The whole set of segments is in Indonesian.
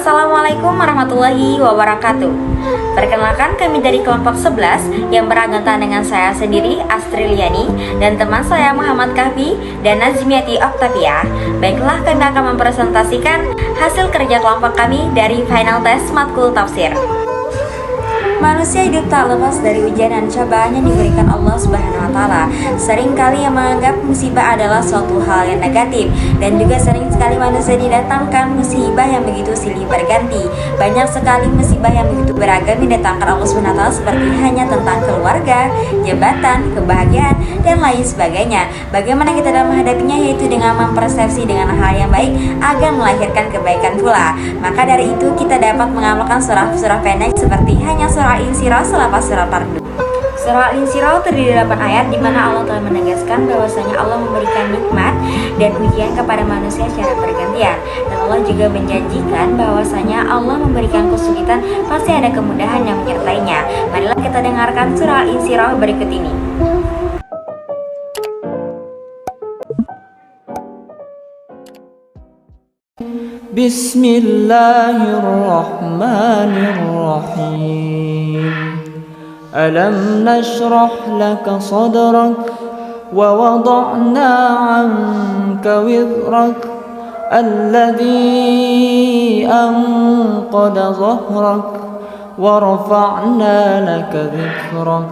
Assalamualaikum warahmatullahi wabarakatuh. Perkenalkan, kami dari kelompok 11 yang beranggotakan dengan saya sendiri, Astriliani, dan teman saya Muhammad Kahfi dan Nazmiati Oktavia. Baiklah, kami akan mempresentasikan hasil kerja kelompok kami dari final test matkul tafsir. Manusia hidup tak lepas dari ujian dan cobaan yang diberikan Allah Subhanahu wa Ta'ala. Seringkali yang menganggap musibah adalah suatu hal yang negatif, dan juga sering sekali manusia didatangkan musibah yang begitu silih berganti. Banyak sekali musibah yang begitu beragam didatangkan Allah Subhanahu wa Ta'ala, seperti hanya tentang keluarga, jabatan, kebahagiaan, dan lain sebagainya. Bagaimana kita dalam menghadapinya, yaitu dengan mempersepsi dengan hal yang baik agar melahirkan kebaikan pula. Maka dari itu kita dapat mengamalkan surah-surah pendek seperti hanya surah Al-Insyirah selepas surah Tardu. Surah Al-Insyirah terdiri dari 8 ayat di mana Allah telah menegaskan bahwasanya Allah memberikan nikmat dan ujian kepada manusia secara bergantian, dan Allah juga menjanjikan bahwasanya Allah memberikan kesulitan, pasti ada kemudahan yang menyertainya. Marilah kita dengarkan surah Al-Insyirah berikut ini. Bismillahirrahmanirrahim. Alam nashrah laka sadrak wa wada'na 'anka wizrak alladhi anqadha dhahrak wa rafa'na laka dhikrak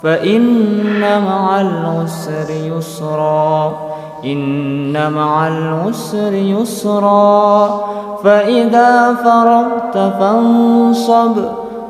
fa inna ma'al usri yusra Inna ma'al usri yusra fa idza faragta fansab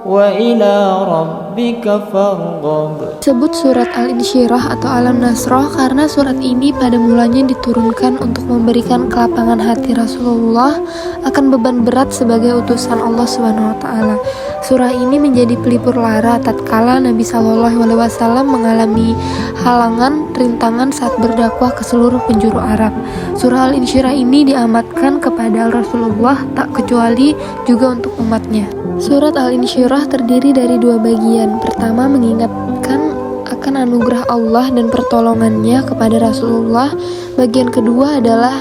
wa ila rabbika farghab. Disebut surat Al-Insyirah atau Alam Nasroh karena surat ini pada mulanya diturunkan untuk memberikan kelapangan hati Rasulullah akan beban berat sebagai utusan Allah Subhanahu wa Ta'ala. Surah ini menjadi pelipur lara tatkala Nabi Shallallahu Alaihi Wasallam mengalami halangan, rintangan saat berdakwah ke seluruh penjuru Arab. Surah Al-Insyirah ini diamatkan kepada Rasulullah, tak kecuali juga untuk umatnya. Surat Al-Insyirah terdiri dari 2 bagian. Pertama, mengingatkan akan anugerah Allah dan pertolongannya kepada Rasulullah. Bagian kedua adalah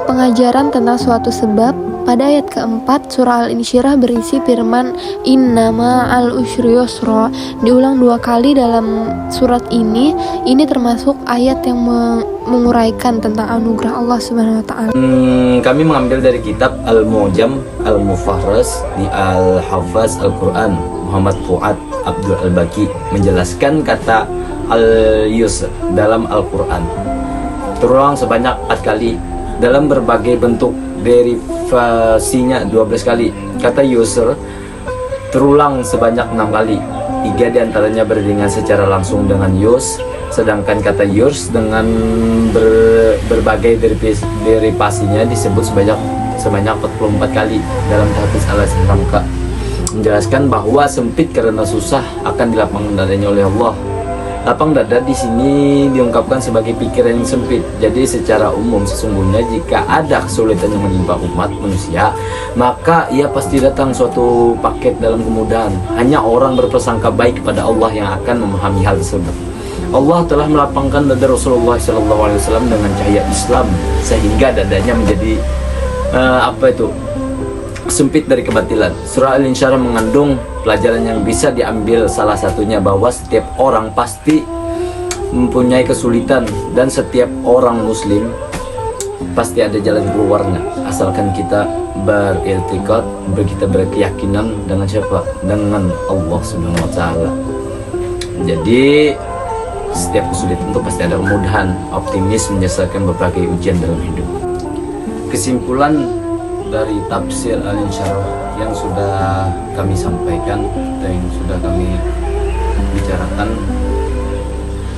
pengajaran tentang suatu sebab. Pada ayat keempat, surah Al-Insyirah berisi firman Innama al-usri yusra. Diulang 2 kali dalam surat ini. Ini termasuk ayat yang menguraikan tentang anugerah Allah Subhanahu wa Ta'ala. Kami mengambil dari kitab Al-Mu'jam Al-Mufarras di Al-Hafaz Al-Quran Muhammad Fuad Abdul Al-Baki menjelaskan kata Al-Yusr dalam Al-Quran terulang sebanyak 4 kali dalam berbagai bentuk derivasinya 12 kali. Kata Yusr terulang sebanyak 6 kali. 3 diantaranya berdingan secara langsung dengan Yus, sedangkan kata Yurs dengan berbagai derivasinya disebut sebanyak 44 kali dalam hadis Al-Ramka, menjelaskan bahwa sempit karena susah akan dilapangkan dadanya oleh Allah. Lapang dada di sini diungkapkan sebagai pikiran yang sempit. Jadi secara umum sesungguhnya jika ada kesulitan yang menimpa umat manusia, maka ia pasti datang suatu paket dalam kemudahan. Hanya orang berprasangka baik kepada Allah yang akan memahami hal tersebut. Allah telah melapangkan dada Rasulullah SAW dengan cahaya Islam sehingga dadanya menjadi sempit dari kebatilan. Surah Al-Insyirah mengandung pelajaran yang bisa diambil, salah satunya bahwa setiap orang pasti mempunyai kesulitan dan setiap orang muslim pasti ada jalan keluarnya, asalkan kita beriktikad, kita berkeyakinan dengan siapa? Dengan Allah Subhanahu wa Ta'ala. Jadi setiap kesulitan itu pasti ada kemudahan. Optimis menyelesaikan berbagai ujian dalam hidup. Kesimpulan dari tafsir Al-Insyirah yang sudah kami sampaikan dan yang sudah kami bicarakan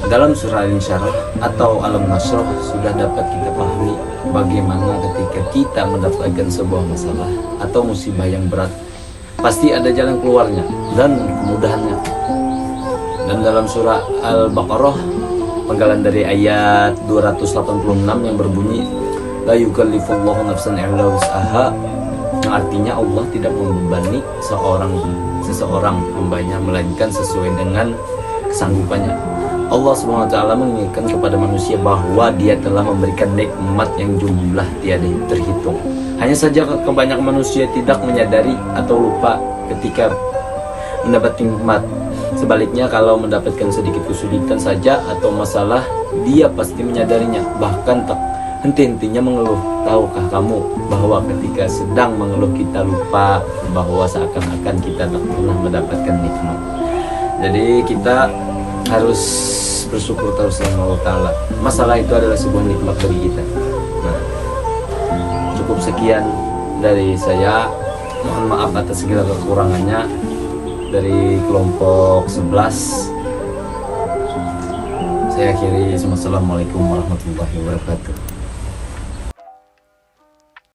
dalam surah Al-Insyirah atau Alam Nasroh, sudah dapat kita pahami bagaimana ketika kita mendapatkan sebuah masalah atau musibah yang berat, pasti ada jalan keluarnya dan kemudahannya. Dan dalam surah Al-Baqarah penggalan dari ayat 286 yang berbunyi la yukallifullahu nafsan illa wus'aha, yang artinya Allah tidak membebani seseorang hambanya melainkan sesuai dengan kesanggupannya. Allah Subhanahu wa taala mengingatkan kepada manusia bahwa Dia telah memberikan nikmat yang jumlah tiada terhitung. Hanya saja kebanyakan manusia tidak menyadari atau lupa ketika mendapat nikmat. Sebaliknya, kalau mendapatkan sedikit kesulitan saja atau masalah, dia pasti menyadarinya, bahkan tak henti-hentinya mengeluh. Tahukah kamu bahwa ketika sedang mengeluh kita lupa bahwa seakan-akan kita tak pernah mendapatkan nikmat. Jadi kita harus bersyukur terus sama Allah Ta'ala. Masalah itu adalah sebuah nikmat bagi kita. Nah, cukup sekian dari saya. Mohon maaf atas segala kekurangannya. Dari kelompok 11 saya akhiri. Assalamualaikum warahmatullahi wabarakatuh.